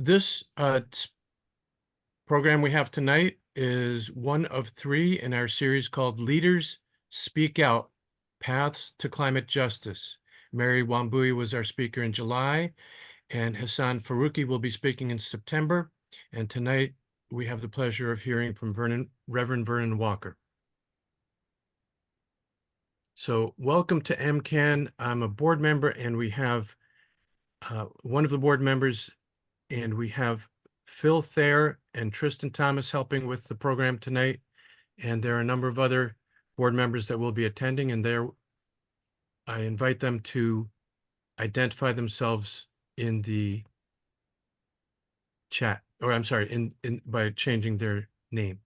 this program we have tonight is one of 3 in our series called Leaders Speak Out, Paths to Climate Justice. Mary Wambui was our speaker in July, and Hassan Farouki will be speaking in September. And tonight we have the pleasure of hearing from Reverend Vernon Walker. So welcome to MCAN. I'm a board member, and we have one of the board members, and we have Phil Thayer and Tristan Thomas helping with the program tonight. And there are a number of other board members that will be attending, and I invite them to identify themselves in the chat, or I'm sorry, by changing their name.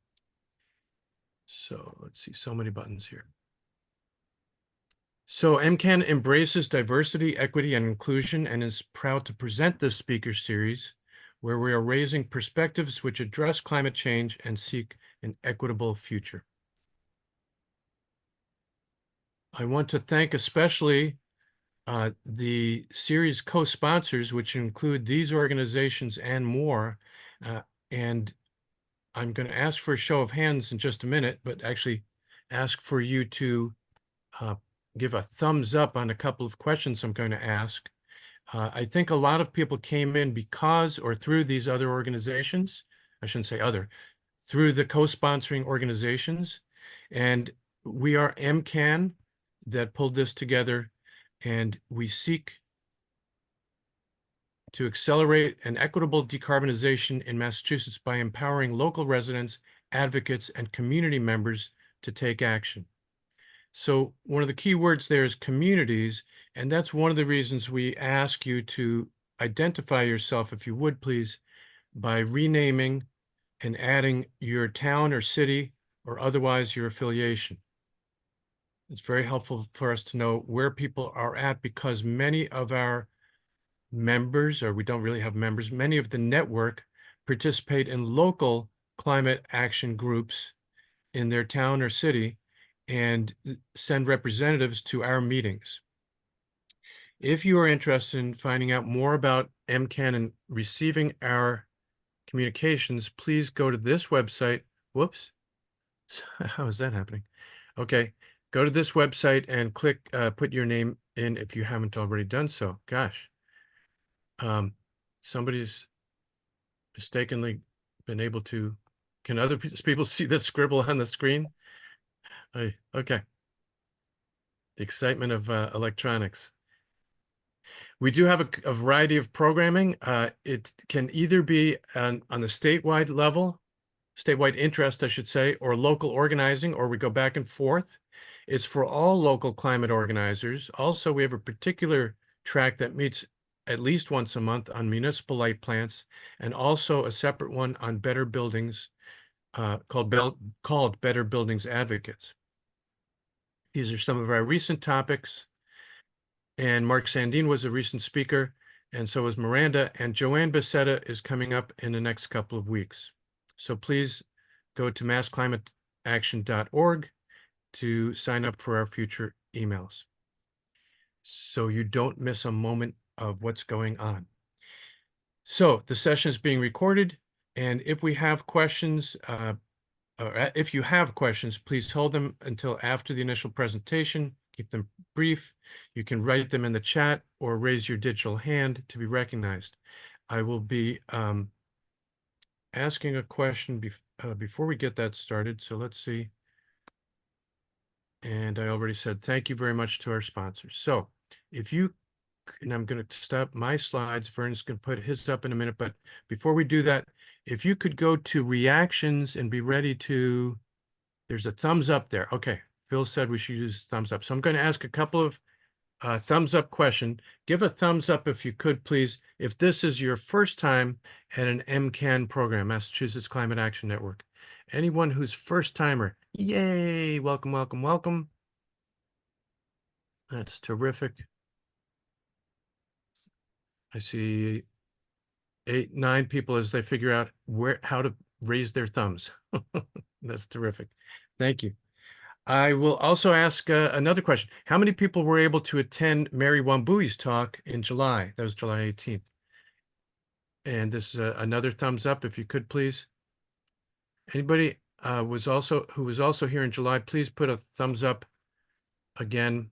So let's see, so many buttons here. So MCAN embraces diversity, equity, and inclusion and is proud to present this speaker series where we are raising perspectives which address climate change and seek an equitable future. I want to thank especially the series co-sponsors, which include these organizations and more. And I'm going to ask for a show of hands in just a minute, but actually ask for you to give a thumbs up on a couple of questions I'm going to ask. I think a lot of people came in because or through these other organizations. I shouldn't say other, through the co-sponsoring organizations. And we are MCAN that pulled this together, and we seek to accelerate an equitable decarbonization in Massachusetts by empowering local residents, advocates, and community members to take action. So one of the key words there is communities, and that's one of the reasons we ask you to identify yourself, if you would please, by renaming and adding your town or city or otherwise your affiliation. It's very helpful for us to know where people are at, because many of our members, or we don't really have members, many of the network participate in local climate action groups in their town or city and send representatives to our meetings. If you are interested in finding out more about MCAN and receiving our communications, please go to this website. Whoops, how is that happening? Okay, go to this website and click, put your name in if you haven't already done so. Gosh, somebody's mistakenly been able to, can other people see the scribble on the screen? Okay. The excitement of electronics. We do have a variety of programming. It can either be on the statewide level, statewide interest, I should say, or local organizing, or we go back and forth. It's for all local climate organizers. Also, we have a particular track that meets at least once a month on municipal light plants, and also a separate one on better buildings called Better Buildings Advocates. These are some of our recent topics. And Mark Sandine was a recent speaker, and so is Miranda, and Joanne Becerra is coming up in the next couple of weeks. So please go to massclimateaction.org to sign up for our future emails, so you don't miss a moment of what's going on. So the session is being recorded, and if we have questions, or if you have questions, please hold them until after the initial presentation. Keep them brief. You can write them in the chat or raise your digital hand to be recognized. I will be asking a question before we get that started. So let's see. And I already said thank you very much to our sponsors. So if you, and I'm going to stop my slides. Vern's going to put his up in a minute. But before we do that, if you could go to reactions and be ready to, there's a thumbs up there. Okay. Phil said we should use thumbs up. So I'm going to ask a couple of thumbs up question. Give a thumbs up if you could, please, if this is your first time at an MCAN program, Massachusetts Climate Action Network. Anyone who's first timer, yay, welcome, welcome, welcome. That's terrific. I see 8, 9 people as they figure out how to raise their thumbs. That's terrific. Thank you. I will also ask another question. How many people were able to attend Mary Wambui's talk in July? That was July 18th. And this is another thumbs up, if you could, please. Anybody who was also here in July, please put a thumbs up again.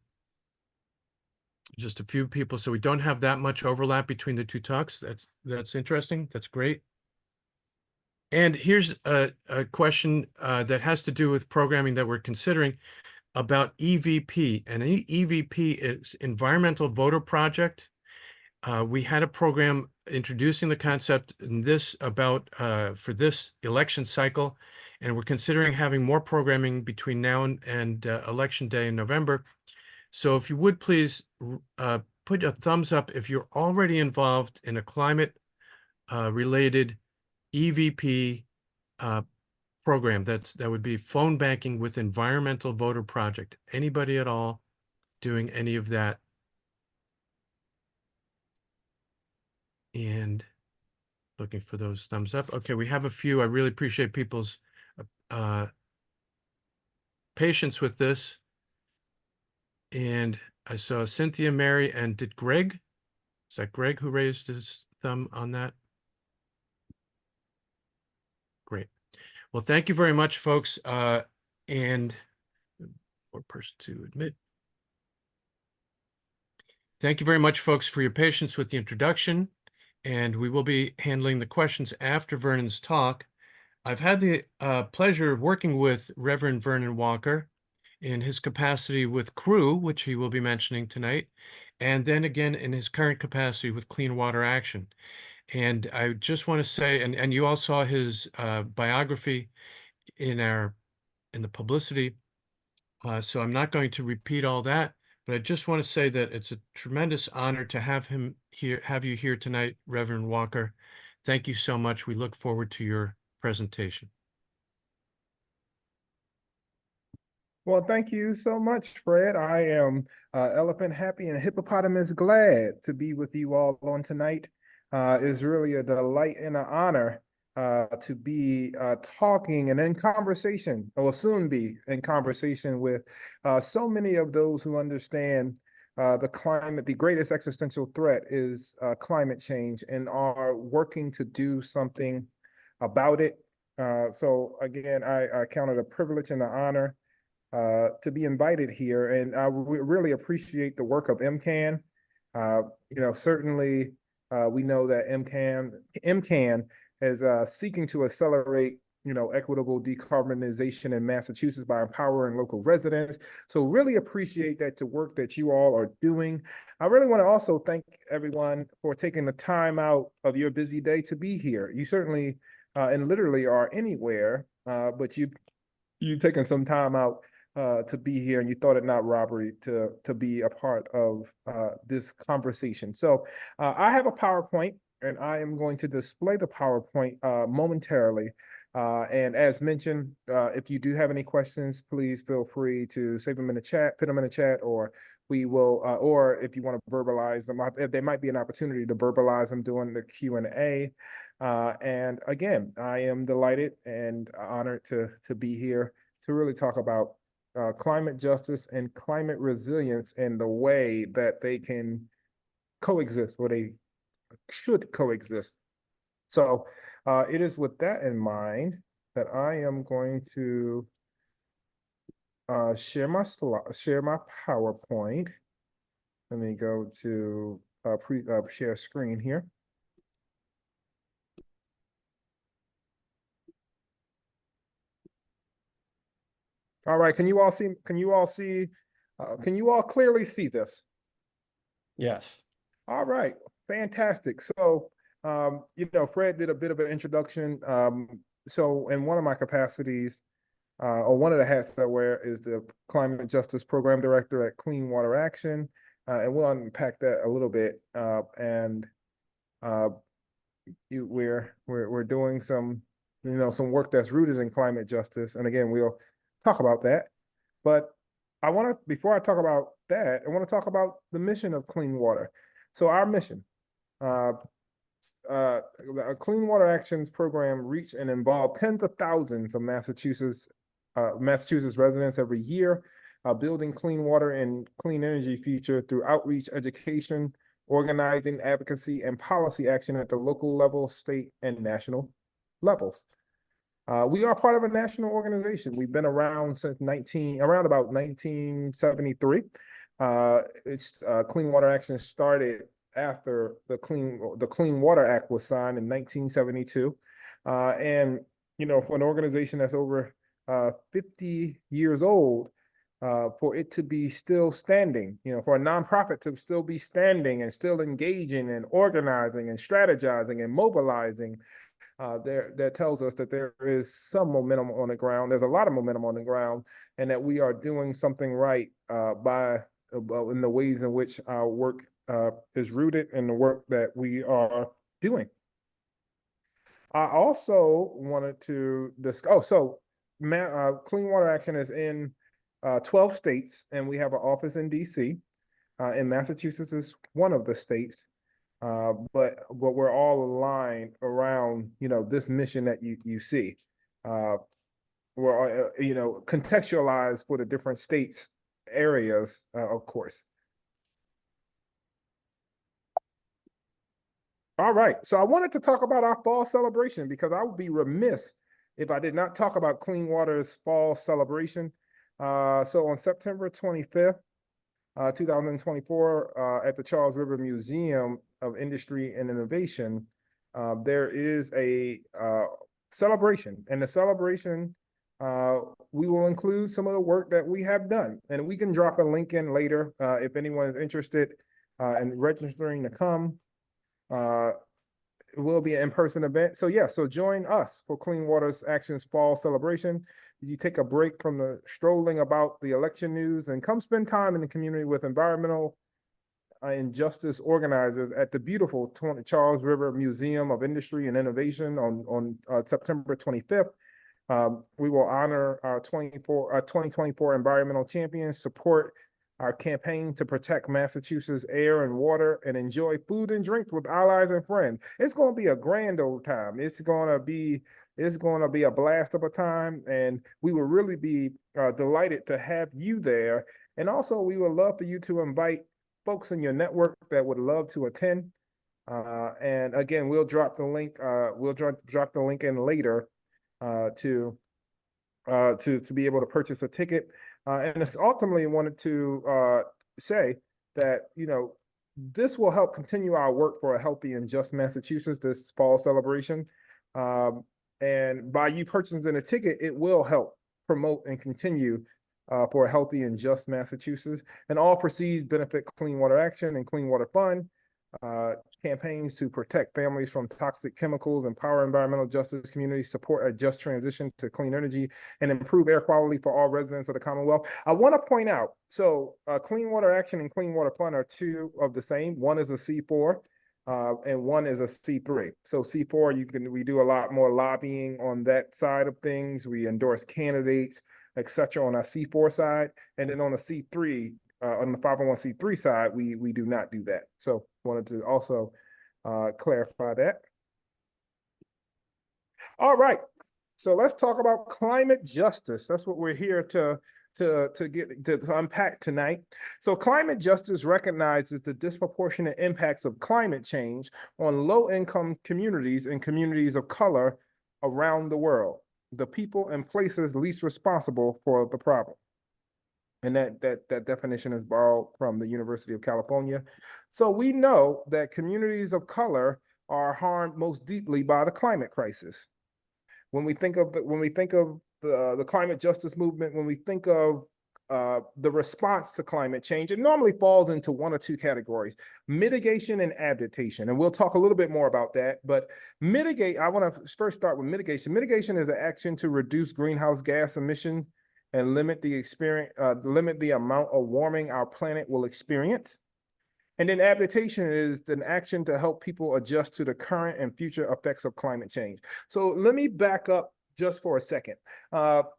Just a few people, so we don't have that much overlap between the two talks. That's interesting. That's great. And here's a question that has to do with programming that we're considering about EVP. And EVP is Environmental Voter Project. We had a program introducing the concept in this about for this election cycle, and we're considering having more programming between now and election day in November. So if you would please put a thumbs up if you're already involved in a climate related EVP program. That would be phone banking with Environmental Voter Project. Anybody at all doing any of that? And looking for those thumbs up. Okay, we have a few. I really appreciate people's patience with this. And I saw Cynthia, Mary, and did Greg? Is that Greg who raised his thumb on that? Great. Well, thank you very much, folks. And one person to admit. Thank you very much, folks, for your patience with the introduction. And we will be handling the questions after Vernon's talk. I've had the pleasure of working with Reverend Vernon Walker in his capacity with Crew, which he will be mentioning tonight, and then again in his current capacity with Clean Water Action. And I just want to say, and you all saw his biography in the publicity, so I'm not going to repeat all that, but I just want to say that it's a tremendous honor to have you here tonight, Reverend Walker. Thank you so much. We look forward to your presentation. Well, thank you so much, Fred. I am elephant happy and hippopotamus glad to be with you all on tonight. It's really a delight and an honor to be talking and in conversation, or will soon be in conversation with so many of those who understand the climate. The greatest existential threat is climate change, and are working to do something about it. So again, I count it a privilege and an honor to be invited here, and I really appreciate the work of MCAN. Certainly we know that MCAN is seeking to accelerate, equitable decarbonization in Massachusetts by empowering local residents. So really appreciate the work that you all are doing. I really want to also thank everyone for taking the time out of your busy day to be here. You certainly and literally are anywhere, but you've taken some time out to be here, and you thought it not robbery to be a part of this conversation. So I have a PowerPoint, and I am going to display the PowerPoint momentarily. And as mentioned, if you do have any questions, please feel free to save them in the chat, put them in the chat, or we will, or if you want to verbalize them, there might be an opportunity to verbalize them during the Q&A. And again, I am delighted and honored to be here to really talk about climate justice and climate resilience and the way that they can coexist, or they should coexist. So it is with that in mind that I am going to share my PowerPoint. Let me go to share screen here. All right, can you all clearly see this? Yes. All right, fantastic. So, Fred did a bit of an introduction. So in one of my capacities, or one of the hats that I wear, is the Climate Justice Program Director at Clean Water Action. And we'll unpack that a little bit. We're doing some work that's rooted in climate justice. And again, we'll talk about that. But before I talk about that, I want to talk about the mission of Clean Water. So our mission, a Clean Water Actions program reach and involve tens of thousands of Massachusetts residents every year, building clean water and clean energy future through outreach, education, organizing, advocacy, and policy action at the local level, state, and national levels. We are part of a national organization. We've been around since around about 1973. Clean Water Action started after the Clean Water Act was signed in 1972. And, you know, for an organization that's over 50 years old, for it to be still standing, you know, for a nonprofit to still be standing and still engaging and organizing and strategizing and mobilizing, that tells us that there is some momentum on the ground. There's a lot of momentum on the ground, and that we are doing something right in the ways in which our work is rooted in the work that we are doing. I also wanted to discuss. Clean Water Action is in 12 states, and we have an office in DC. And Massachusetts is one of the states. But we're all aligned around, you know, this mission that you see. We're you know, contextualized for the different states, areas, of course. All right, so I wanted to talk about our fall celebration, because I would be remiss if I did not talk about Clean Water's fall celebration. So on September 25th, 2024, at the Charles River Museum of Industry and Innovation, there is a celebration. And the celebration, we will include some of the work that we have done. And we can drop a link in later if anyone is interested in registering to come. It will be an in-person event. So yeah, so join us for Clean Water's Action's Fall Celebration. You take a break from the strolling about the election news and come spend time in the community with environmental and justice organizers at the beautiful Charles River Museum of Industry and Innovation on September 25th. We will honor our 2024 environmental champions, support our campaign to protect Massachusetts air and water, and enjoy food and drink with allies and friends. It's going to be a grand old time. It's going to be a blast of a time, and we will really be delighted to have you there. And also, we would love for you to invite folks in your network that would love to attend. And again, we'll drop the link. We'll drop the link in later to be able to purchase a ticket. And it's ultimately wanted to say that, you know, this will help continue our work for a healthy and just Massachusetts, this fall celebration. And by you purchasing a ticket, it will help promote and continue for a healthy and just Massachusetts. And all proceeds benefit Clean Water Action and Clean Water Fund, campaigns to protect families from toxic chemicals, empower environmental justice communities, support a just transition to clean energy, and improve air quality for all residents of the Commonwealth. I want to point out, so Clean Water Action and Clean Water Fund are two of the same. One is a C4 and one is a C3. So C4, we do a lot more lobbying on that side of things. We endorse candidates, etc. on our C4 side, and then on the C3, on the 501c3 side, we do not do that. So wanted to also clarify that. All right, so let's talk about climate justice. That's what we're here to unpack tonight. So climate justice recognizes the disproportionate impacts of climate change on low-income communities and communities of color around the world, the people and places least responsible for the problem. And that definition is borrowed from the University of California. So we know that communities of color are harmed most deeply by the climate crisis. When we think of the climate justice movement, when we think of the response to climate change, it normally falls into one or two categories: mitigation and adaptation. And we'll talk a little bit more about that. But I want to first start with mitigation. Mitigation is an action to reduce greenhouse gas emission and limit the amount of warming our planet will experience. And then adaptation is an action to help people adjust to the current and future effects of climate change. So let me back up just for a second.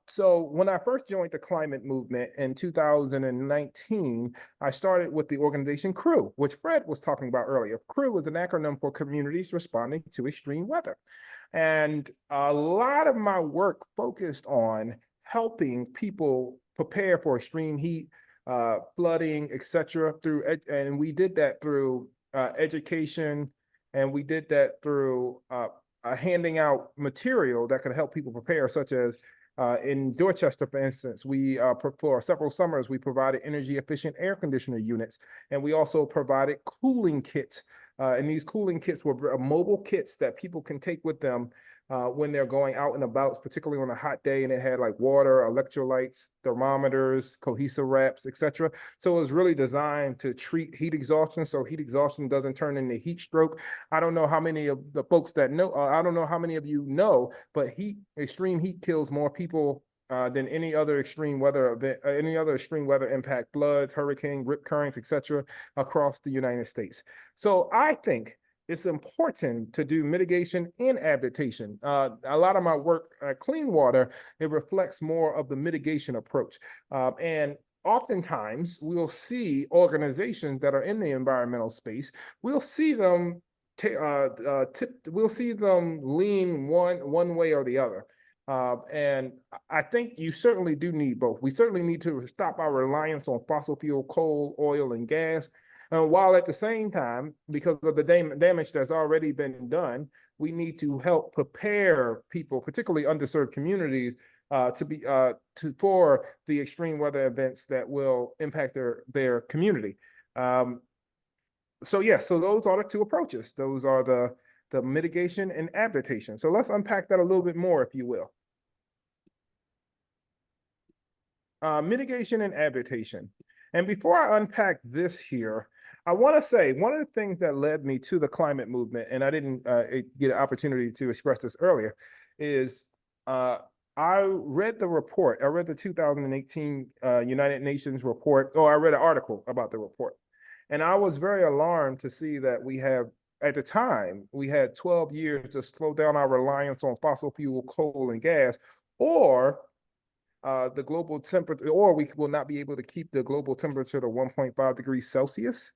So when I first joined the climate movement in 2019, I started with the organization CREW, which Fred was talking about earlier. CREW is an acronym for Communities Responding to Extreme Weather. And a lot of my work focused on helping people prepare for extreme heat, flooding, etc. And we did that through education, and we did that through handing out material that could help people prepare, such as in Dorchester, for instance, we for several summers we provided energy efficient air conditioner units, and we also provided cooling kits. And these cooling kits were mobile kits that people can take with them when they're going out and about, particularly on a hot day, and it had like water, electrolytes, thermometers, cohesive wraps, etc. So it was really designed to treat heat exhaustion, so heat exhaustion doesn't turn into heat stroke. I don't know how many of the folks that know, I don't know how many of you know, but extreme heat kills more people than any other extreme weather event, any other extreme weather impact, floods, hurricane, rip currents, etc., across the United States. So I think it's important to do mitigation and adaptation. A lot of my work at Clean Water, it reflects more of the mitigation approach. And oftentimes we'll see organizations that are in the environmental space, we'll see them we'll see them lean one way or the other. And I think you certainly do need both. We certainly need to stop our reliance on fossil fuel, coal, oil, and gas. While at the same time, because of the damage that's already been done, we need to help prepare people, particularly underserved communities, for the extreme weather events that will impact their community. So yes, so those are the two approaches. Those are the mitigation and adaptation. So let's unpack that a little bit more, if you will. Mitigation and adaptation. And before I unpack this here, I want to say one of the things that led me to the climate movement, and I didn't get an opportunity to express this earlier, is I read the report. I read the 2018 United Nations report, or I read an article about the report. And I was very alarmed to see that we have, at the time, we had 12 years to slow down our reliance on fossil fuel, coal, and gas, or the global temperature, or we will not be able to keep the global temperature to 1.5 degrees Celsius.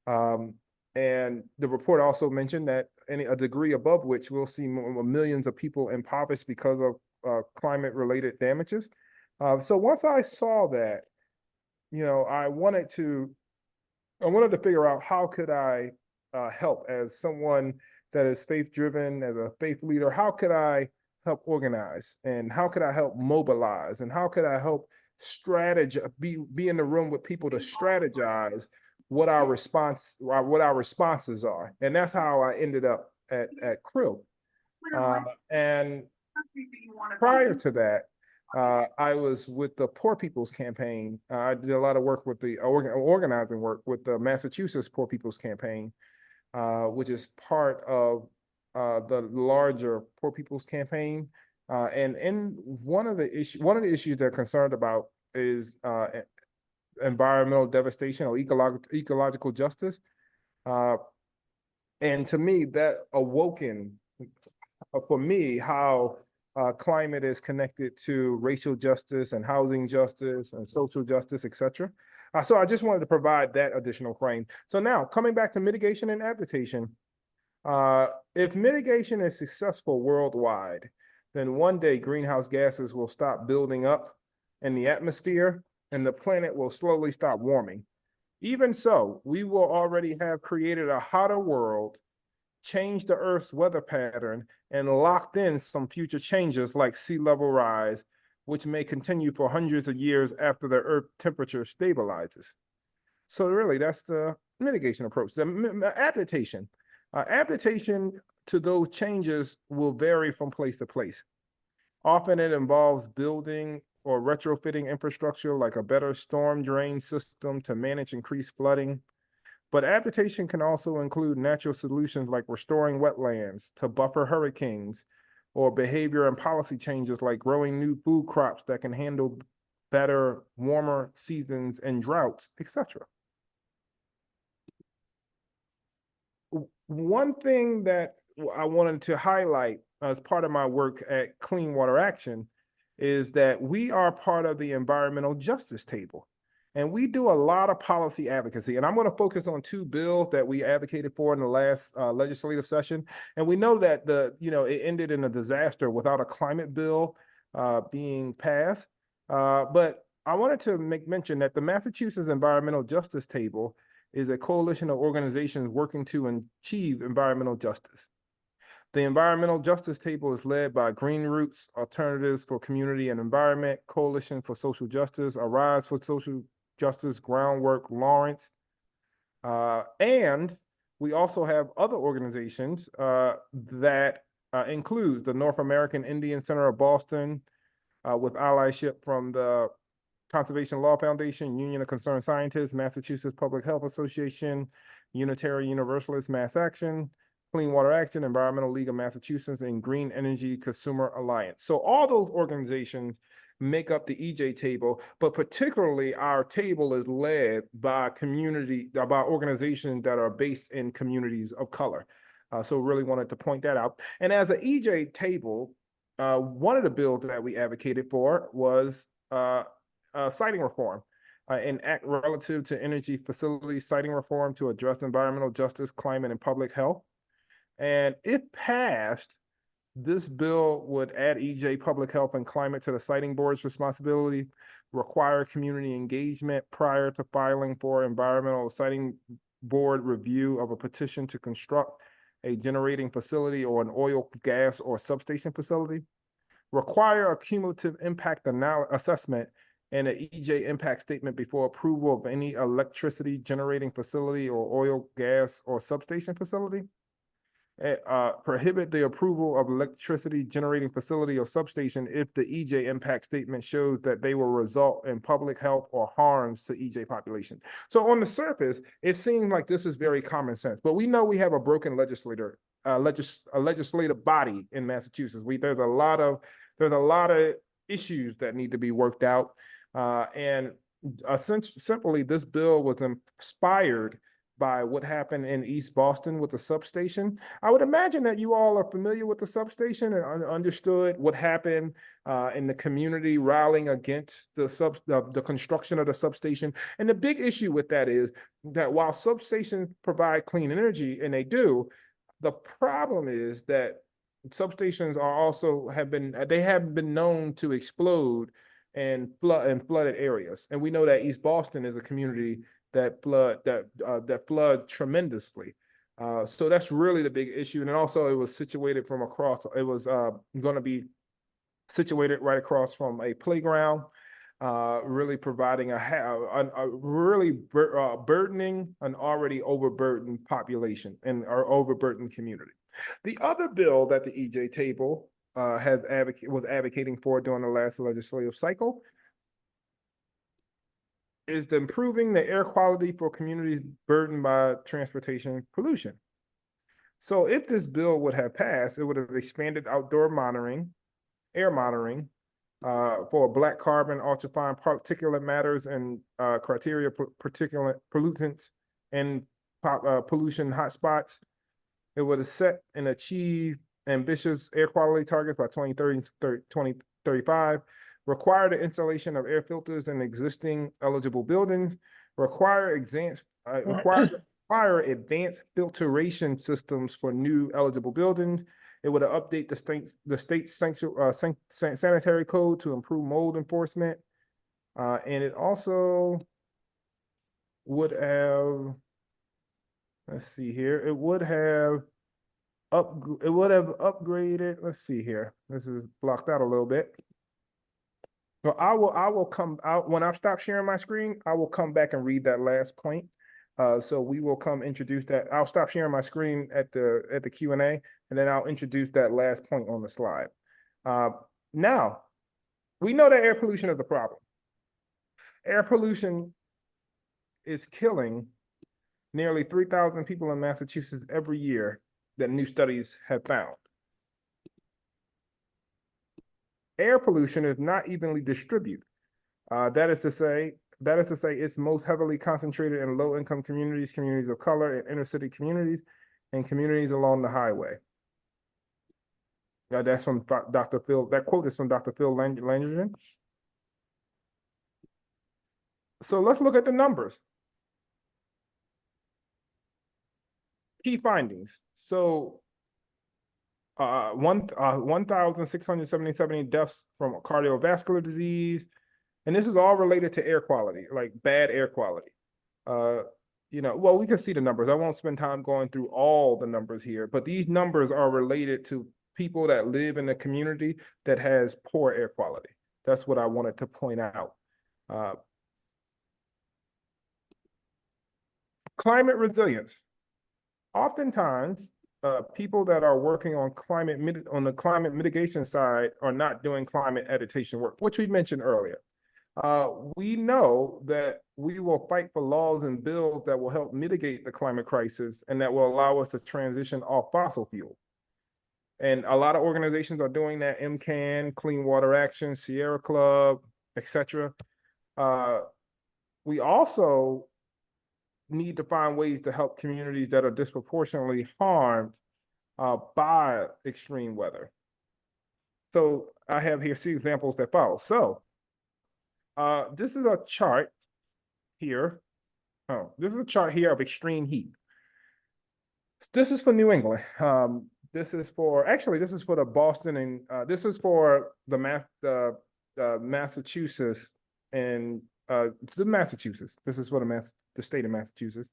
And the report also mentioned that a degree above which we'll see millions of people impoverished because of climate-related damages. So once I saw that, I wanted to figure out how could I help as someone that is faith-driven, as a faith leader. How could I help organize, and how could I help mobilize, and how could I help strategize, be in the room with people to strategize what our responses are. And that's how I ended up at CRIL. And prior to that, I was with the Poor People's Campaign. I did a lot of work with the organizing work with the Massachusetts Poor People's Campaign, which is part of the larger Poor People's Campaign. And in one of the issues they're concerned about is environmental devastation or ecological justice. And to me, that awoken for me how climate is connected to racial justice and housing justice and social justice, etc. So I just wanted to provide that additional frame. So now coming back to mitigation and adaptation, if mitigation is successful worldwide, then one day greenhouse gases will stop building up in the atmosphere and the planet will slowly stop warming. Even so, we will already have created a hotter world, changed the Earth's weather pattern, and locked in some future changes like sea level rise, which may continue for hundreds of years after the Earth temperature stabilizes. So really, that's the mitigation approach. The adaptation. Adaptation to those changes will vary from place to place. Often it involves building or retrofitting infrastructure like a better storm drain system to manage increased flooding. But adaptation can also include natural solutions like restoring wetlands to buffer hurricanes, or behavior and policy changes like growing new food crops that can handle better, warmer seasons and droughts, etc. One thing that I wanted to highlight as part of my work at Clean Water Action is that we are part of the environmental justice table. And we do a lot of policy advocacy. And I'm going to focus on two bills that we advocated for in the last legislative session. And we know that it ended in a disaster without a climate bill being passed. But I wanted to make mention that the Massachusetts Environmental Justice Table is a coalition of organizations working to achieve environmental justice. The Environmental Justice Table is led by Green Roots, Alternatives for Community and Environment, Coalition for Social Justice, Arise for Social Justice, Groundwork, Lawrence. And we also have other organizations that includes the North American Indian Center of Boston, with allyship from the Conservation Law Foundation, Union of Concerned Scientists, Massachusetts Public Health Association, Unitary Universalist Mass Action, Clean Water Action, Environmental League of Massachusetts, and Green Energy Consumer Alliance. So all those organizations make up the EJ table, but particularly our table is led by organizations that are based in communities of color. So really wanted to point that out. And as an EJ table, one of the bills that we advocated for was siting reform, an act relative to energy facilities siting reform to address environmental justice, climate, and public health. And if passed, this bill would add EJ Public Health and Climate to the siting board's responsibility, require community engagement prior to filing for environmental siting board review of a petition to construct a generating facility or an oil, gas, or substation facility, require a cumulative impact assessment and an EJ impact statement before approval of any electricity generating facility or oil, gas, or substation facility. Prohibit the approval of electricity generating facility or substation if the EJ impact statement shows that they will result in public health or harms to EJ population. So on the surface, it seems like this is very common sense, but we know we have a broken legislative body in Massachusetts. There's a lot of issues that need to be worked out, and simply this bill was inspired by what happened in East Boston with the substation. I would imagine that you all are familiar with the substation and understood what happened in the community rallying against the construction of the substation. And the big issue with that is that while substations provide clean energy, and they do, the problem is that substations have been known to explode and flooded areas. And we know that East Boston is a community that flood tremendously. So that's really the big issue. And then also it was situated going to be situated right across from a playground, really providing burdening an already overburdened population and our overburdened community. The other bill that the EJ table was advocating for during the last legislative cycle is improving the air quality for communities burdened by transportation pollution. So if this bill would have passed, it would have expanded outdoor monitoring, air monitoring, for black carbon, ultrafine particulate matters, and criteria particulate pollutants and pollution hotspots. It would have set and achieved ambitious air quality targets by 2030 to 2035, require the installation of air filters in existing eligible buildings, require advanced filtration systems for new eligible buildings. It would update the state sanitary code to improve mold enforcement. And it also would have, let's see here, it would have upgraded, let's see here, this is blocked out a little bit. So I will come out when I stop sharing my screen. I will come back and read that last point. So we will introduce that. I'll stop sharing my screen at the Q&A, and then I'll introduce that last point on the slide. Now, we know that air pollution is a problem. Air pollution is killing nearly 3,000 people in Massachusetts every year that new studies have found. Air pollution is not evenly distributed. That is to say it's most heavily concentrated in low-income communities, communities of color, and inner-city communities, and communities along the highway. That's from Dr. Phil. That quote is from Dr. Phil Landrigan. So let's look at the numbers. Key findings. So 1,677 deaths from cardiovascular disease. And this is all related to air quality, like bad air quality. well, we can see the numbers. I won't spend time going through all the numbers here, but these numbers are related to people that live in a community that has poor air quality. That's what I wanted to point out. Climate resilience. Oftentimes, people that are working on the climate mitigation side are not doing climate adaptation work, which we mentioned earlier. We know that we will fight for laws and bills that will help mitigate the climate crisis and that will allow us to transition off fossil fuel. And a lot of organizations are doing that: MCAN, Clean Water Action, Sierra Club, etc. We also need to find ways to help communities that are disproportionately harmed by extreme weather. So I have here 6 examples that follow. So this is a chart here. This is a chart here of extreme heat. This is for New England. This is for the Boston, and this is for the Massachusetts and Massachusetts. This is for the state of Massachusetts.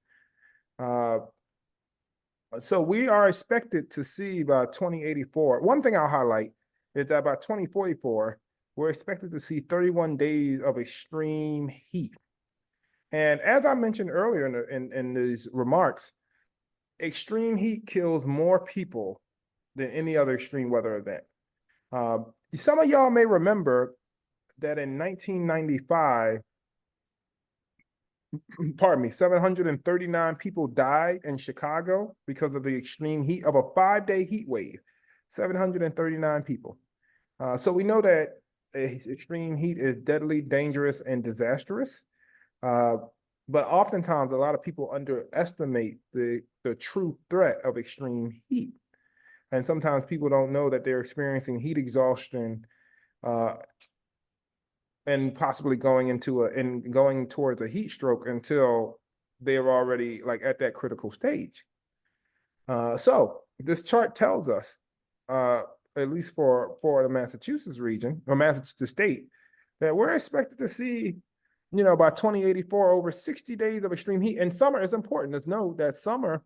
So we are expected to see by 2084. One thing I'll highlight is that by 2044, we're expected to see 31 days of extreme heat. And as I mentioned earlier in these remarks, extreme heat kills more people than any other extreme weather event. Some of y'all may remember that in 1995, 739 people died in Chicago because of the extreme heat of a 5-day heat wave. 739 people. So we know that extreme heat is deadly, dangerous, and disastrous. But oftentimes, a lot of people underestimate the true threat of extreme heat. And sometimes people don't know that they're experiencing heat exhaustion and possibly going towards a heat stroke until they're already like at that critical stage. So this chart tells us, at least for the Massachusetts region or Massachusetts state, that we're expected to see, by 2084, over 60 days of extreme heat. And summer is important. To note that summer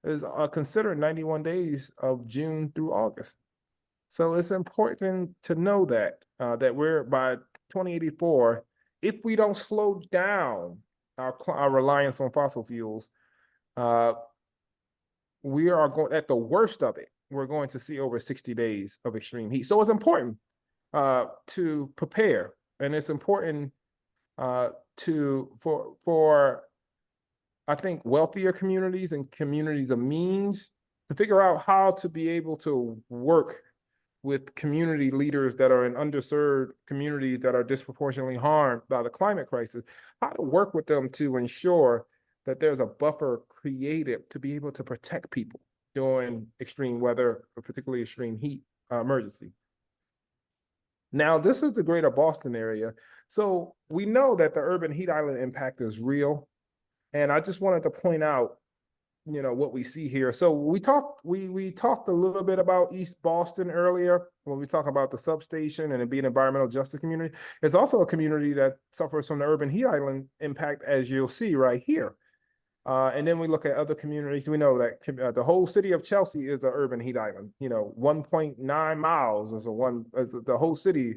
is considered 91 days of June through August. So it's important to know that we're by 2084, if we don't slow down our reliance on fossil fuels, we are going at the worst of it. We're going to see over 60 days of extreme heat. So it's important to prepare, and it's important for I think wealthier communities and communities of means to figure out how to be able to work with community leaders that are in underserved communities that are disproportionately harmed by the climate crisis, how to work with them to ensure that there's a buffer created to be able to protect people during extreme weather, or particularly extreme heat emergency. Now, this is the greater Boston area. So we know that the urban heat island impact is real. And I just wanted to point out, what we see here. So we talked a little bit about East Boston earlier when we talk about the substation and it being an environmental justice community. It's also a community that suffers from the urban heat island impact, as you'll see right here. And then we look at other communities. We know that the whole city of Chelsea is an urban heat island. 1.9 miles is the whole city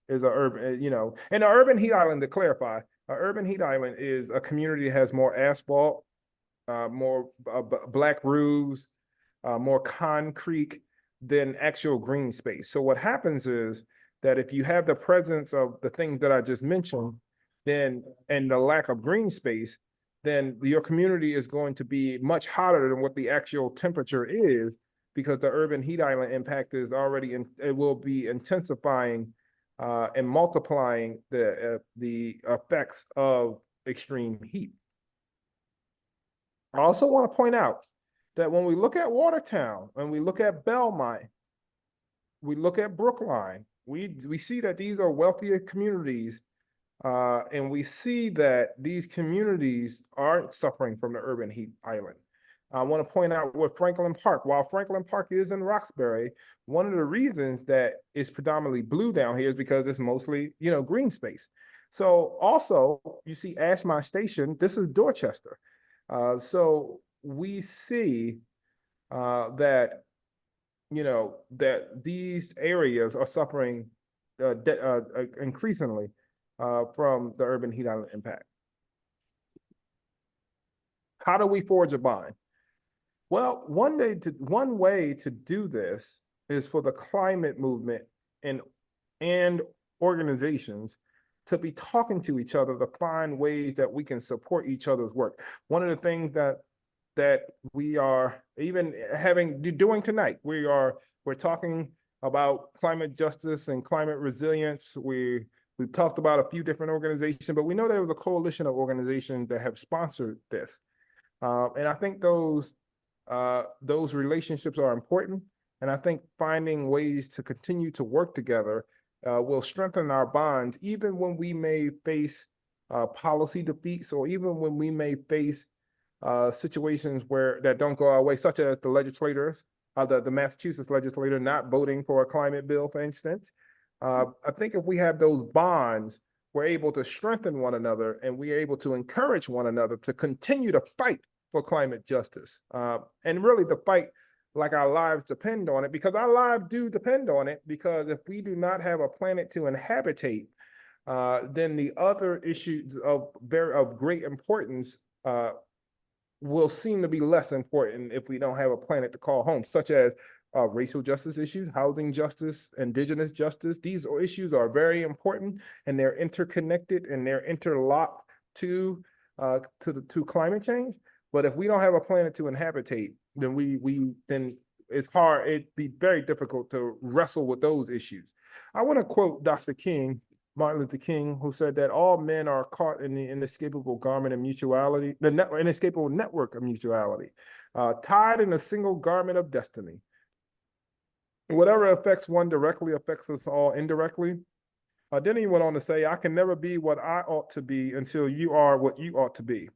is an urban, and the urban heat island, to clarify, an urban heat island is a community that has more asphalt, more black roofs, more concrete than actual green space. So what happens is that if you have the presence of the things that I just mentioned, then, and the lack of green space, then your community is going to be much hotter than what the actual temperature is, because the urban heat island impact is already it will be intensifying and multiplying the effects of extreme heat. I also want to point out that when we look at Watertown, when we look at Belmont, we look at Brookline, we see that these are wealthier communities, and we see that these communities aren't suffering from the urban heat island. I want to point out with Franklin Park. While Franklin Park is in Roxbury, one of the reasons that it's predominantly blue down here is because it's mostly, green space. So also you see Ashmont Station. This is Dorchester. So we see that, that these areas are suffering increasingly from the urban heat island impact. How do we forge a bond? Well, one way to do this is for the climate movement and organizations to be talking to each other to find ways that we can support each other's work. One of the things that we are even doing tonight, we're talking about climate justice and climate resilience. We've talked about a few different organizations, but we know there was a coalition of organizations that have sponsored this. And I think those relationships are important. And I think finding ways to continue to work together will strengthen our bonds, even when we may face policy defeats, or even when we may face situations that don't go our way, such as the legislators, the Massachusetts legislator not voting for a climate bill, for instance. I think if we have those bonds, we're able to strengthen one another, and we're able to encourage one another to continue to fight for climate justice, and really the fight like our lives depend on it, because our lives do depend on it. Because if we do not have a planet to inhabitate, then the other issues of great importance will seem to be less important if we don't have a planet to call home, such as racial justice issues, housing justice, indigenous justice. These issues are very important, and they're interconnected, and they're interlocked to climate change. But if we don't have a planet to inhabitate, then then it's hard. It'd be very difficult to wrestle with those issues. I want to quote Dr. King, Martin Luther King, who said that all men are caught in the inescapable garment of mutuality, inescapable network of mutuality, tied in a single garment of destiny. Whatever affects one directly affects us all indirectly. Then he went on to say, I can never be what I ought to be until you are what you ought to be.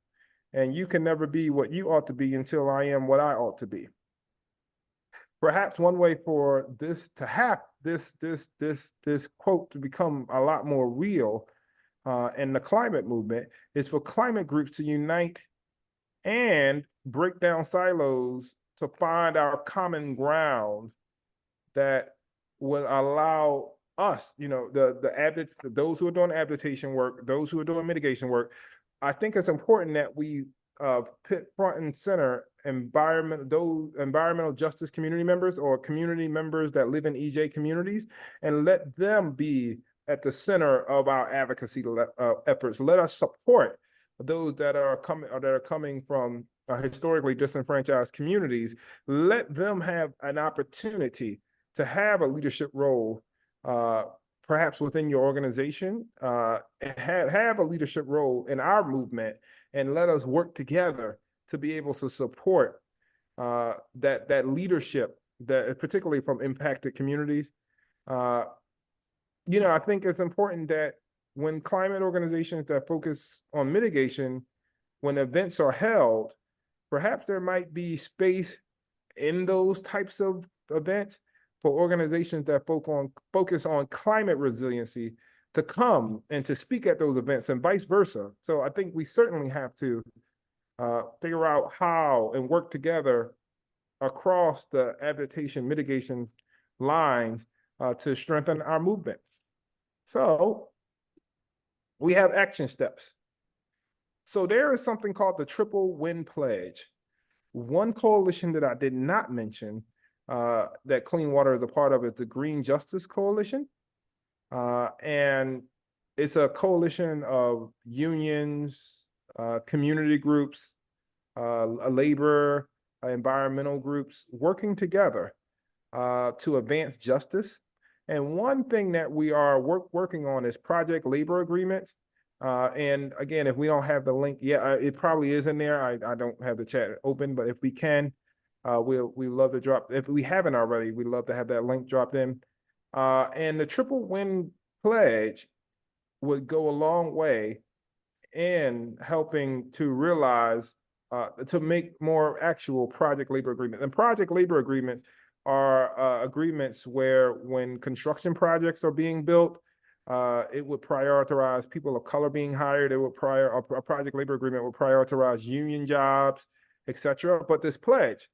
And you can never be what you ought to be until I am what I ought to be. Perhaps one way for this to happen, this quote to become a lot more real in the climate movement, is for climate groups to unite and break down silos to find our common ground that will allow us, those who are doing adaptation work, those who are doing mitigation work. I think it's important that we put front and center environmental justice community members, or community members that live in EJ communities, and let them be at the center of our advocacy efforts. Let us support those that are coming from historically disenfranchised communities. Let them have an opportunity to have a leadership role, perhaps within your organization, and have a leadership role in our movement, and let us work together to be able to support that leadership, that particularly from impacted communities. I think it's important that when climate organizations that focus on mitigation, when events are held, perhaps there might be space in those types of events for organizations that focus on climate resiliency to come and to speak at those events, and vice versa. So I think we certainly have to figure out how and work together across the adaptation mitigation lines to strengthen our movement. So we have action steps. So there is something called the Triple Win Pledge. One coalition that I did not mention that Clean Water is a part of is the Green Justice Coalition. And it's a coalition of unions, community groups, labor, environmental groups working together to advance justice. And one thing that we are working on is project labor agreements. And again, if we don't have the link yet, it probably is in there. I don't have the chat open, but if we can, we love to drop. If we haven't already, we'd love to have that link dropped in. And the Triple Win Pledge would go a long way in helping to realize, to make more actual project labor agreements. And project labor agreements are agreements where, when construction projects are being built, It would prioritize people of color being hired. It would a project labor agreement would prioritize union jobs, etc. But this pledge,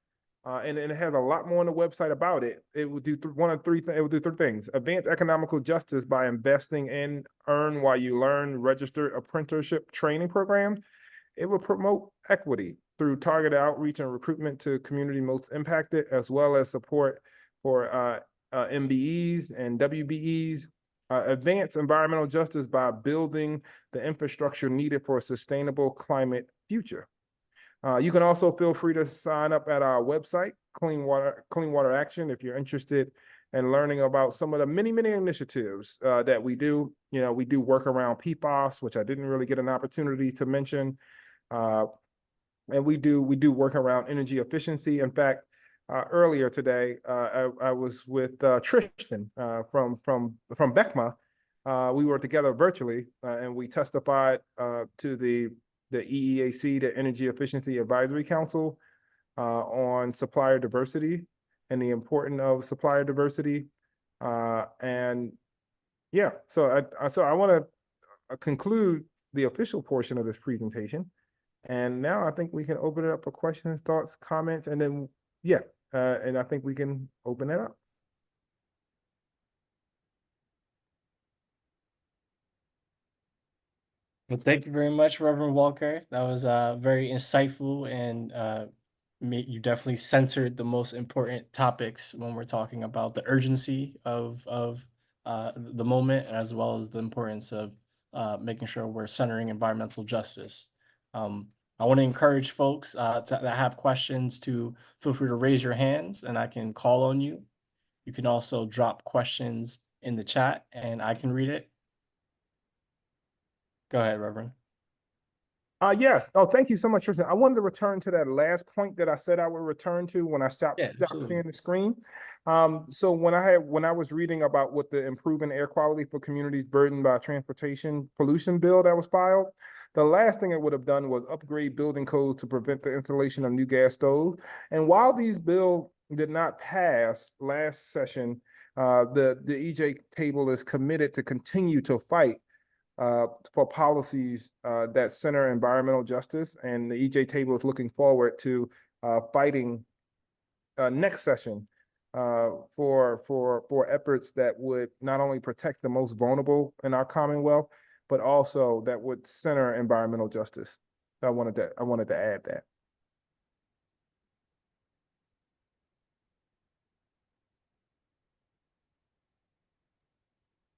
and it has a lot more on the website about it. It would do one of three. It would do three things: advance economical justice by investing in earn while you learn registered apprenticeship training programs. It will promote equity through targeted outreach and recruitment to community most impacted, as well as support for MBEs and WBEs. Advance environmental justice by building the infrastructure needed for a sustainable climate future. You can also feel free to sign up at our website, Clean Water Action, if you're interested in learning about some of the many initiatives that we do. You know, we do work around PFAS, which I didn't really get an opportunity to mention. And we do work around energy efficiency. In fact, earlier today, I was with Tristan from BECMA. We were together virtually, and we testified to the EEAC, the Energy Efficiency Advisory Council, on supplier diversity and the importance of supplier diversity. And yeah, so I want to conclude the official portion of this presentation. And now I think we can open it up for questions, thoughts, comments, and then, yeah, and I think we can open it up. Well, thank you very much, Reverend Walker. That was very insightful, and you definitely centered the most important topics when we're talking about the urgency of the moment, as well as the importance of making sure we're centering environmental justice. I want to encourage folks that have questions to feel free to raise your hands, and I can call on you. You can also drop questions in the chat, and I can read it. Go ahead, Reverend. Yes. Oh, thank you so much, Tristan. I wanted to return to that last point that I said I would return to when I stopped sharing the screen. So when I was reading about what the improving air quality for communities burdened by transportation pollution bill that was filed, the last thing it would have done was upgrade building codes to prevent the installation of new gas stoves. And while these bills did not pass last session, the EJ table is committed to continue to fight for policies that center environmental justice, and the EJ table is looking forward to fighting next session for efforts that would not only protect the most vulnerable in our Commonwealth, but also that would center environmental justice. So I wanted to add that.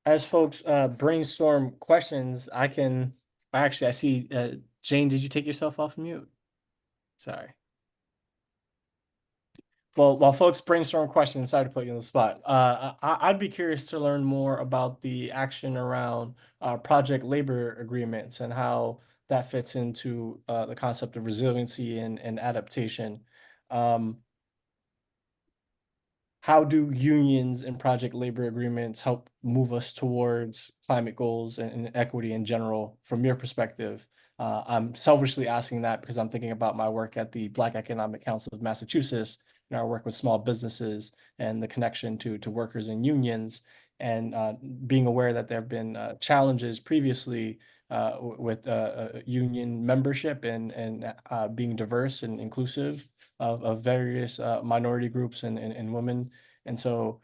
As folks brainstorm questions, I see Jane, did you take yourself off mute? Sorry. Well, while folks brainstorm questions, sorry to put you on the spot. I'd be curious to learn more about the action around project labor agreements and how that fits into the concept of resiliency and adaptation. How do unions and project labor agreements help move us towards climate goals and equity in general from your perspective? I'm selfishly asking that because I'm thinking about my work at the Black Economic Council of Massachusetts and our work with small businesses and the connection to workers and unions, and being aware that there have been challenges previously with union membership and being diverse and inclusive of various minority groups and women. And so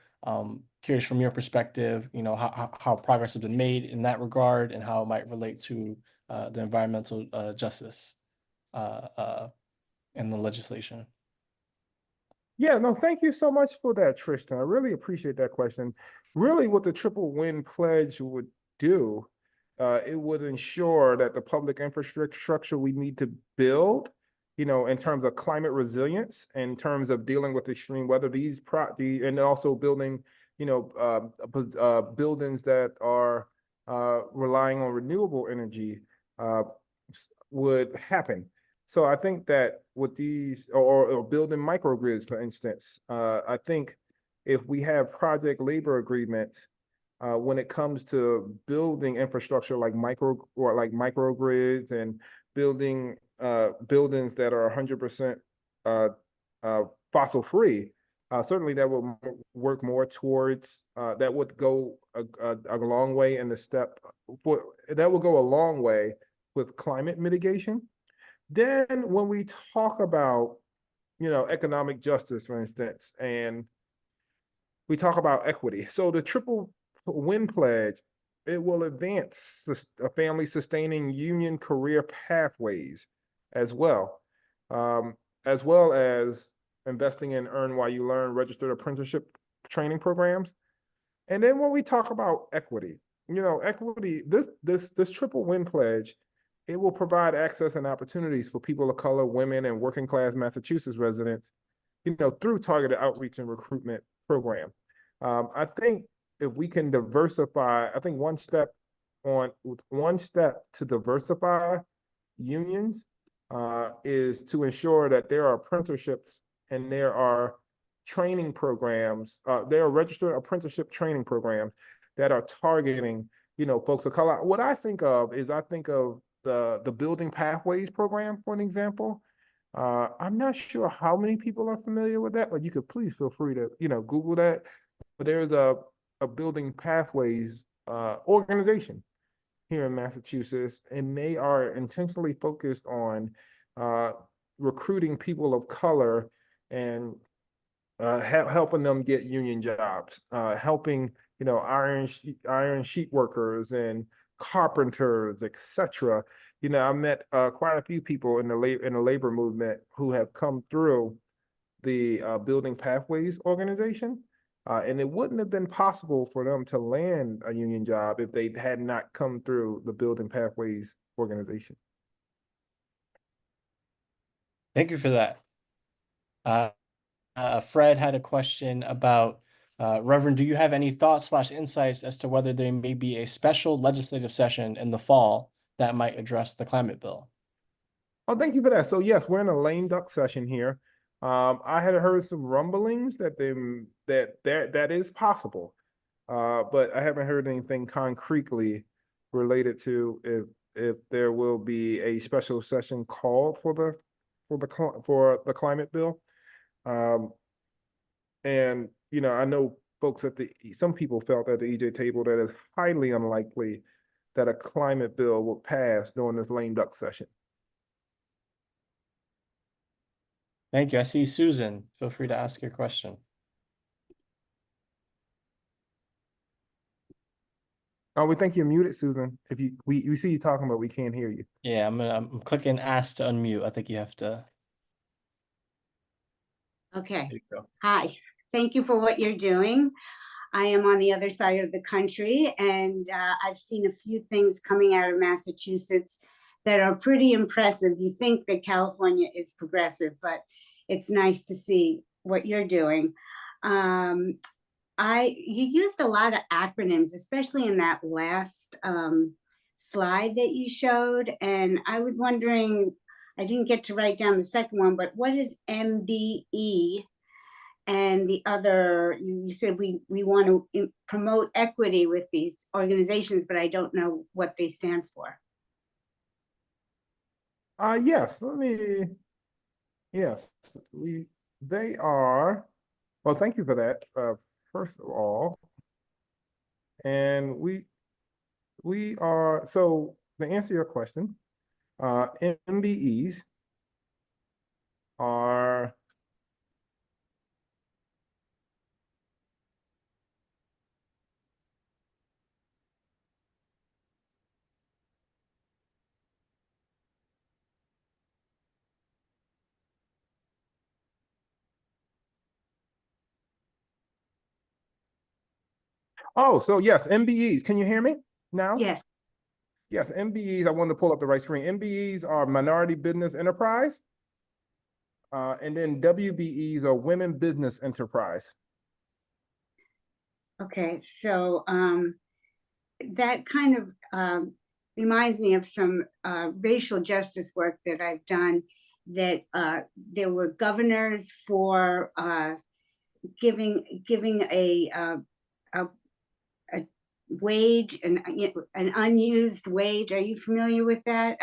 curious from your perspective, you know, how progress has been made in that regard and how it might relate to the environmental justice and the legislation. Yeah, no, thank you so much for that, Tristan. I really appreciate that question. Really, what the Triple Win Pledge would do, it would ensure that the public infrastructure we need to build, you know, in terms of climate resilience, in terms of dealing with extreme weather, and also building, you know, buildings that are relying on renewable energy would happen. So I think that with these, or building microgrids, for instance, I think if we have project labor agreements, when it comes to building infrastructure like microgrids and building buildings that are 100% fossil free, Certainly that will work more towards, that would go a long way in the step that will go a long way with climate mitigation. Then when we talk about, economic justice, for instance, and we talk about equity. So the triple win pledge, it will advance a family sustaining union career pathways as well, as well as investing in earn while you learn registered apprenticeship training programs. And then when we talk about equity, equity, this triple win pledge, it will provide access and opportunities for people of color, women, and working class Massachusetts residents, through targeted outreach and recruitment program. I think if we can diversify, I think one step to diversify unions is to ensure that there are apprenticeships and there are training programs, there are registered apprenticeship training programs that are targeting, folks of color. What I think of is the Building Pathways program, for an example. I'm not sure how many people are familiar with that, but you could please feel free to, Google that. But there's a Building Pathways organization here in Massachusetts, and they are intentionally focused on recruiting people of color and helping them get union jobs, helping iron sheet workers and carpenters, etc. I met quite a few people in the labor movement who have come through the Building Pathways organization. And it wouldn't have been possible for them to land a union job if they had not come through the Building Pathways organization. Thank you for that. Fred had a question about, Reverend, do you have any thoughts/insights as to whether there may be a special legislative session in the fall that might address the climate bill? Oh, thank you for that. So yes, we're in a lame duck session here. I had heard some rumblings that that is possible, but I haven't heard anything concretely related to if there will be a special session called for the climate bill. And I know folks some people felt at the EJ table that it's highly unlikely that a climate bill will pass during this lame duck session. Thank you. I see Susan. Feel free to ask your question. Oh, we think you're muted, Susan. If we see you talking, but we can't hear you. Yeah, I'm clicking ask to unmute. I think you have to. Okay. There you go. Hi. Thank you for what you're doing. I am on the other side of the country, and I've seen a few things coming out of Massachusetts that are pretty impressive. You think that California is progressive, but it's nice to see what you're doing. You used a lot of acronyms, especially in that last slide that you showed, and I was wondering, I didn't get to write down the second one, but what is MBE? And the other, you said we want to promote equity with these organizations, but I don't know what they stand for. Yes, they are, well, thank you for that, first of all. And we are, so to answer your question, MBEs are oh, so yes, MBEs. Can you hear me now? Yes. Yes, MBEs, I wanted to pull up the right screen. MBEs are minority business enterprise. And then WBEs are women business enterprise. Okay, so that kind of reminds me of some racial justice work that I've done, that there were governors for giving a wage, an unused wage. Are you familiar with that?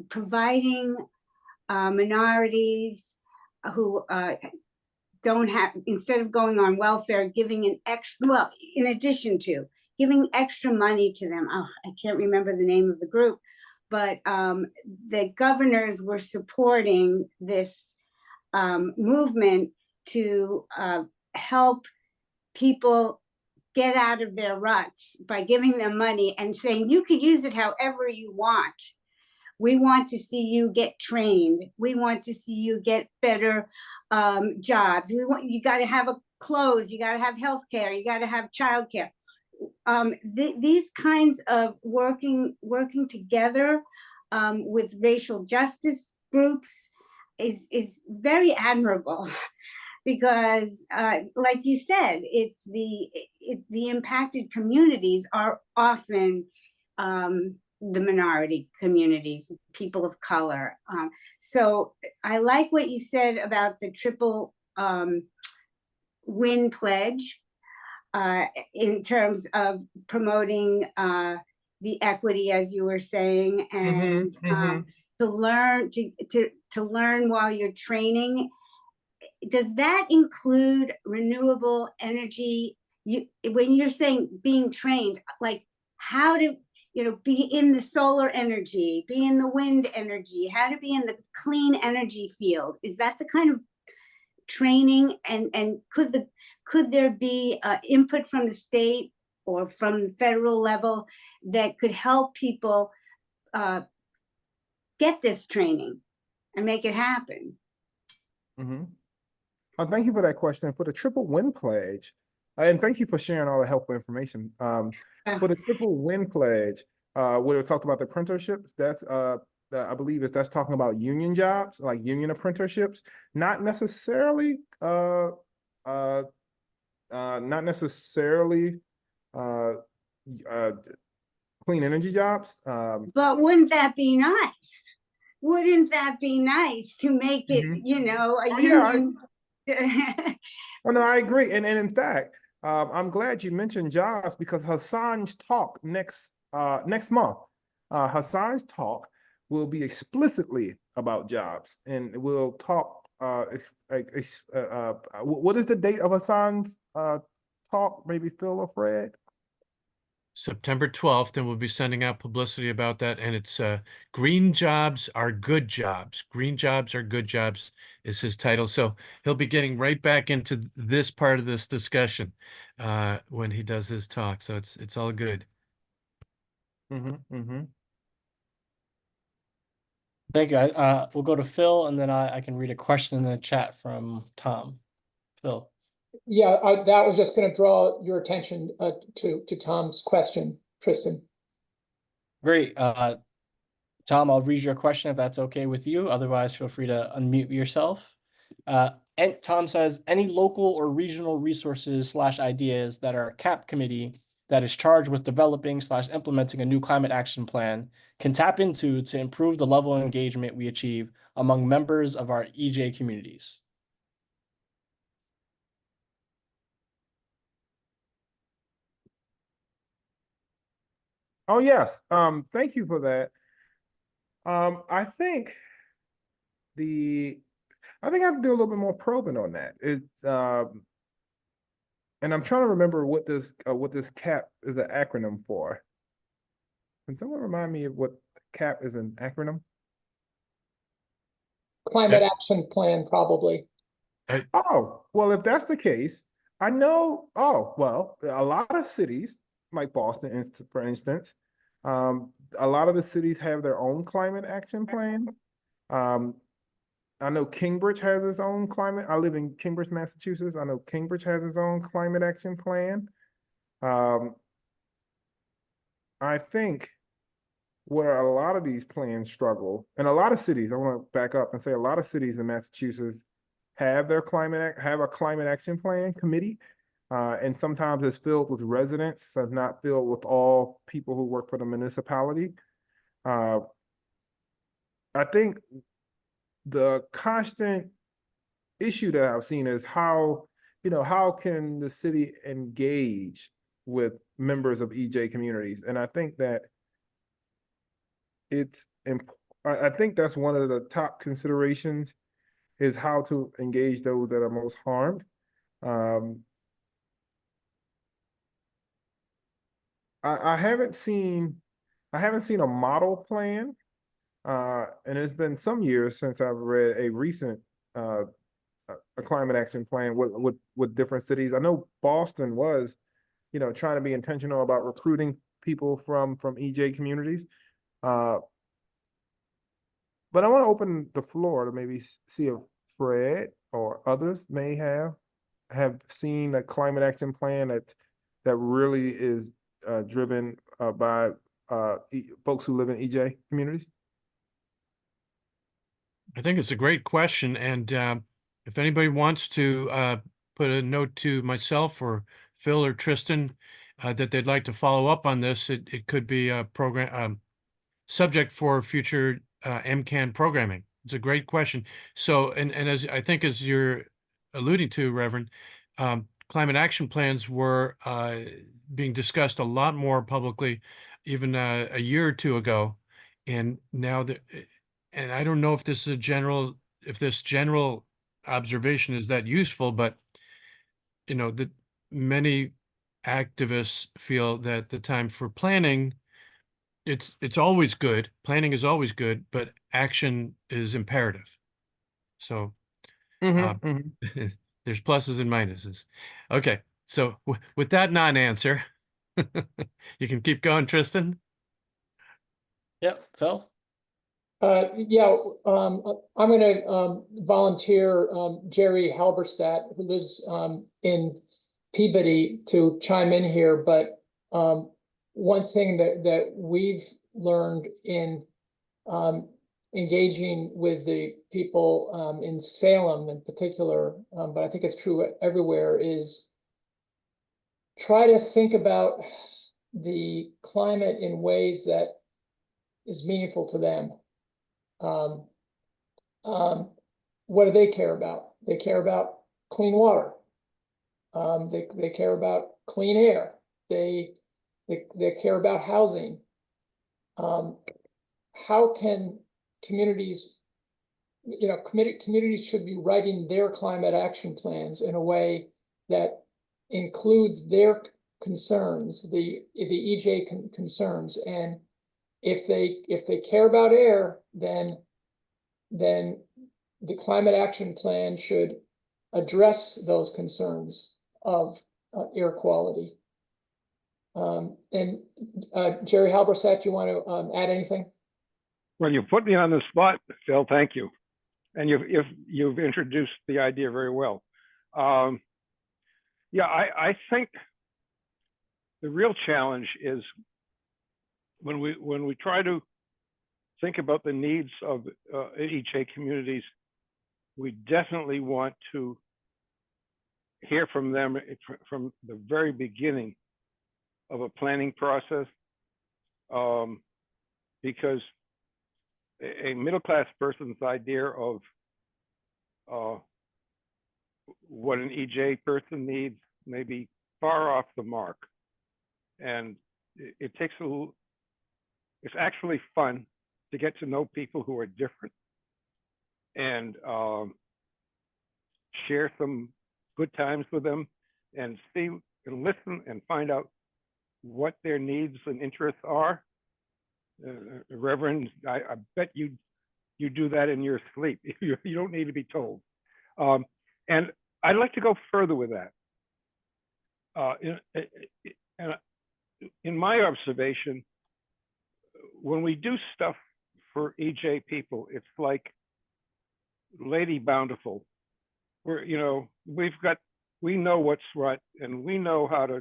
Providing minorities who don't have, instead of going on welfare, giving an extra, well, in addition to giving extra money to them. Oh, I can't remember the name of the group, but the governors were supporting this movement to help people get out of their ruts by giving them money and saying, you could use it however you want. We want to see you get trained. We want to see you get better jobs. You got to have clothes. You got to have healthcare. You got to have childcare. These kinds of working together with racial justice groups is very admirable. Because, like you said, it's the impacted communities are often the minority communities, people of color. So I like what you said about the triple win pledge in terms of promoting the equity, as you were saying, and to learn while you're training. Does that include renewable energy? When you're saying being trained, like how to, be in the solar energy, be in the wind energy, how to be in the clean energy field? Is that the kind of training? And could there be input from the state or from the federal level that could help people get this training and make it happen? Thank you for that question. For the triple win pledge, and thank you for sharing all the helpful information. For the triple win pledge, where we talked about the apprenticeships, that's I believe that's talking about union jobs, like union apprenticeships, not necessarily clean energy jobs. But wouldn't that be nice? Wouldn't that be nice to make it, a union? Oh no, I agree. And in fact, I'm glad you mentioned jobs, because Hassan's talk next month, Hassan's talk will be explicitly about jobs, and we'll talk. What is the date of Hassan's talk? Maybe Phil or Fred? September 12th, and we'll be sending out publicity about that. And it's Green Jobs Are Good Jobs. Green Jobs Are Good Jobs is his title. So he'll be getting right back into this part of this discussion when he does his talk. So it's all good. Thank you. We'll go to Phil, and then I can read a question in the chat from Tom. Phil. Yeah, that was just going to draw your attention to Tom's question, Tristan. Great. Tom, I'll read your question if that's okay with you. Otherwise, feel free to unmute yourself. And Tom says, any local or regional resources / ideas that our CAP committee that is charged with developing / implementing a new climate action plan can tap into to improve the level of engagement we achieve among members of our EJ communities? Oh yes. Thank you for that. I think I have to do a little bit more probing on that. It's and I'm trying to remember what this CAP is an acronym for. Can someone remind me of what CAP is an acronym? Climate Action Plan, probably. Oh, well, if that's the case, I know, a lot of cities, like Boston, for instance, a lot of the cities have their own climate action plan. I know Cambridge has its own climate. I live in Cambridge, Massachusetts. I know Cambridge has its own climate action plan. I think where a lot of these plans struggle, and a lot of cities, I want to back up and say a lot of cities in Massachusetts have a climate action plan committee, and sometimes it's filled with residents, so it's not filled with all people who work for the municipality. I think the constant issue that I've seen is how can the city engage with members of EJ communities, and I think that I think that's one of the top considerations is how to engage those that are most harmed. I haven't seen a model plan, and it's been some years since I've read a recent a climate action plan with different cities. I know Boston was, trying to be intentional about recruiting people from EJ communities. But I want to open the floor to maybe see if Fred or others may have seen a climate action plan that really is driven by folks who live in EJ communities. I think it's a great question, and if anybody wants to put a note to myself or Phil or Tristan that they'd like to follow up on this, it could be a program subject for future MCAN programming. It's a great question. So, and as I think as you're alluding to, Reverend, climate action plans were being discussed a lot more publicly, even a year or two ago, and now that. And I don't know if this general observation is that useful, but that many activists feel that the time for planning, it's always good. Planning is always good, but action is imperative. So there's pluses and minuses. Okay, so with that non-answer, you can keep going, Tristan. Yep, Phil. Yeah, I'm going to volunteer Jerry Halberstadt, who lives in Peabody, to chime in here. But one thing that we've learned in engaging with the people in Salem in particular, but I think it's true everywhere, is try to think about the climate in ways that is meaningful to them. What do they care about? They care about clean water. They care about clean air. They care about housing. How can communities, communities should be writing their climate action plans in a way that includes their concerns, the EJ concerns, and if they care about air, then the climate action plan should address those concerns of air quality. And Jerry Halberstadt, you want to add anything? Well, you put me on the spot, Phil. Thank you, and you've introduced the idea very well. Yeah, I think the real challenge is when we try to think about the needs of EJ communities, we definitely want to hear from them from the very beginning of a planning process, because a middle-class person's idea of what an EJ person needs may be far off the mark, and it takes it's actually fun to get to know people who are different and share some good times with them and see and listen and find out what their needs and interests are. Reverend, I bet you do that in your sleep. You don't need to be told. And I'd like to go further with that. In my observation, when we do stuff for EJ people, it's like Lady Bountiful. We know what's what, and we know how to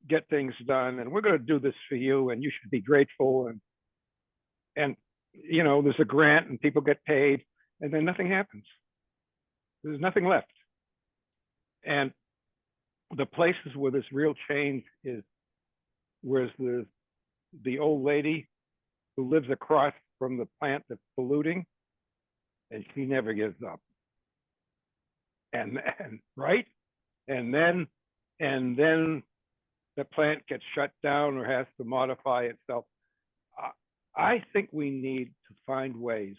get things done, and we're going to do this for you, and you should be grateful. And there's a grant, and people get paid, and then nothing happens. There's nothing left. And the places where this real change is, whereas the old lady who lives across from the plant that's polluting, and she never gives up. And right? And then the plant gets shut down or has to modify itself. I think we need to find ways,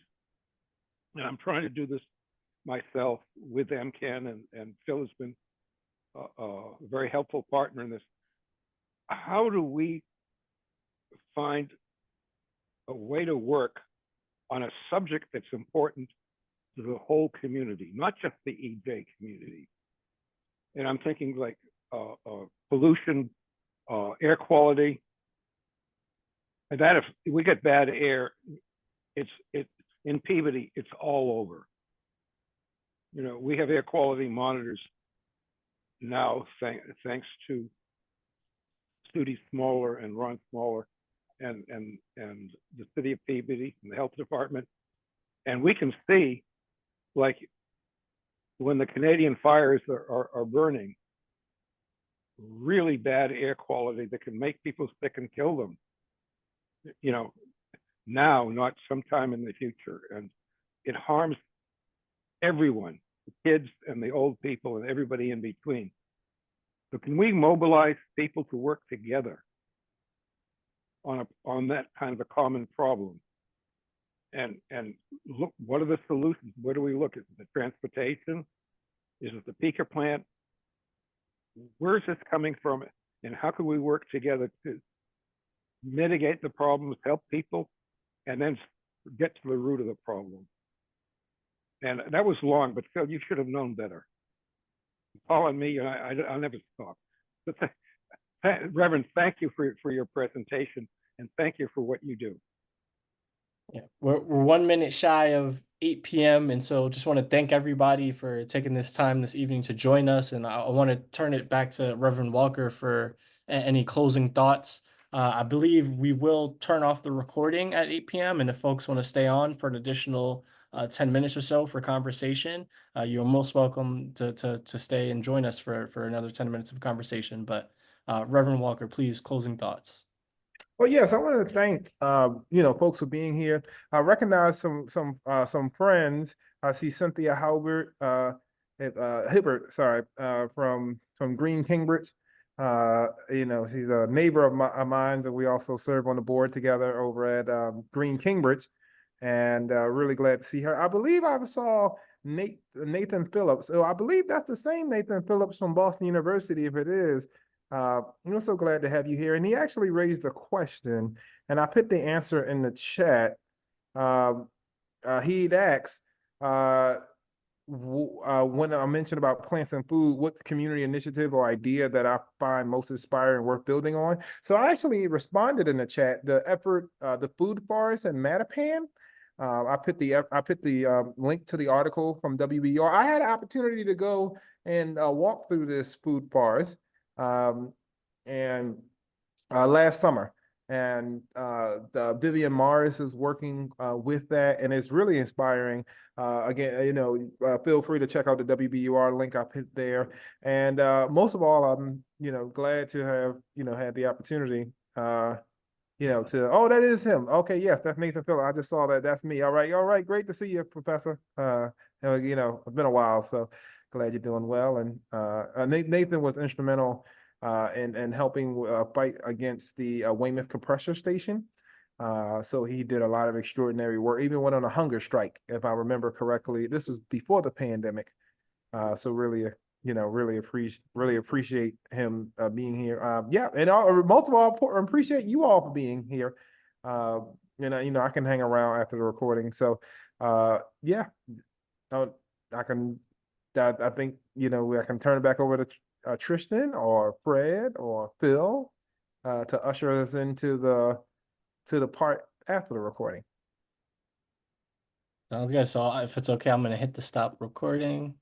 and I'm trying to do this myself with MCAN, and Phil has been a very helpful partner in this. How do we find a way to work on a subject that's important to the whole community, not just the EJ community? And I'm thinking like pollution, air quality, and that if we get bad air, it's in Peabody, it's all over. You know, we have air quality monitors now, thanks to Studi Smoller and Ron Smoller and the city of Peabody and the health department. And we can see, like, when the Canadian fires are burning, really bad air quality that can make people sick and kill them. You know, now, not sometime in the future. And it harms everyone, the kids and the old people and everybody in between. So can we mobilize people to work together on that kind of a common problem? And look, what are the solutions? Where do we look? Is it the transportation? Is it the peaker plant? Where's this coming from? And how can we work together to mitigate the problems, help people, and then get to the root of the problem? And that was long, but Phil, you should have known better. Paul and me, I'll never stop. But Reverend, thank you for your presentation, and thank you for what you do. Yeah, we're 1 minute shy of 8 p.m. And so just want to thank everybody for taking this time this evening to join us. And I want to turn it back to Reverend Walker for any closing thoughts. I believe we will turn off the recording at 8 p.m. And if folks want to stay on for an additional 10 minutes or so for conversation, you're most welcome to stay and join us for another 10 minutes of conversation. But Reverend Walker, please, closing thoughts. Well, yes, I want to thank folks for being here. I recognize some friends. I see Cynthia Hibbert, from Green Cambridge. She's a neighbor of mine, and we also serve on the board together over at Green Cambridge. And really glad to see her. I believe I saw Nathan Phillips. So I believe that's the same Nathan Phillips from Boston University. If it is, I'm so glad to have you here. And he actually raised a question, and I put the answer in the chat. He'd asked when I mentioned about plants and food, what community initiative or idea that I find most inspiring and worth building on. So I actually responded in the chat, the effort, the food forest in Mattapan. I put the link to the article from WBR. I had an opportunity to go and walk through this food forest last summer, and Vivian Morris is working with that, and it's really inspiring. Again, feel free to check out the WBUR link I put there. And most of all, I'm glad to have had the opportunity that is him. Okay, yes, that's Nathan Phillips. I just saw that. That's me. All right, great to see you, Professor. It's been a while, so glad you're doing well. And Nathan was instrumental in helping fight against the Weymouth compressor station. So he did a lot of extraordinary work, even went on a hunger strike, if I remember correctly. This was before the pandemic. So really appreciate him being here. And most of all, appreciate you all for being here. I can hang around after the recording. So I think I can turn it back over to Tristan or Fred or Phil to usher us into the part after the recording. Sounds good. So if it's okay, I'm going to hit the stop recording.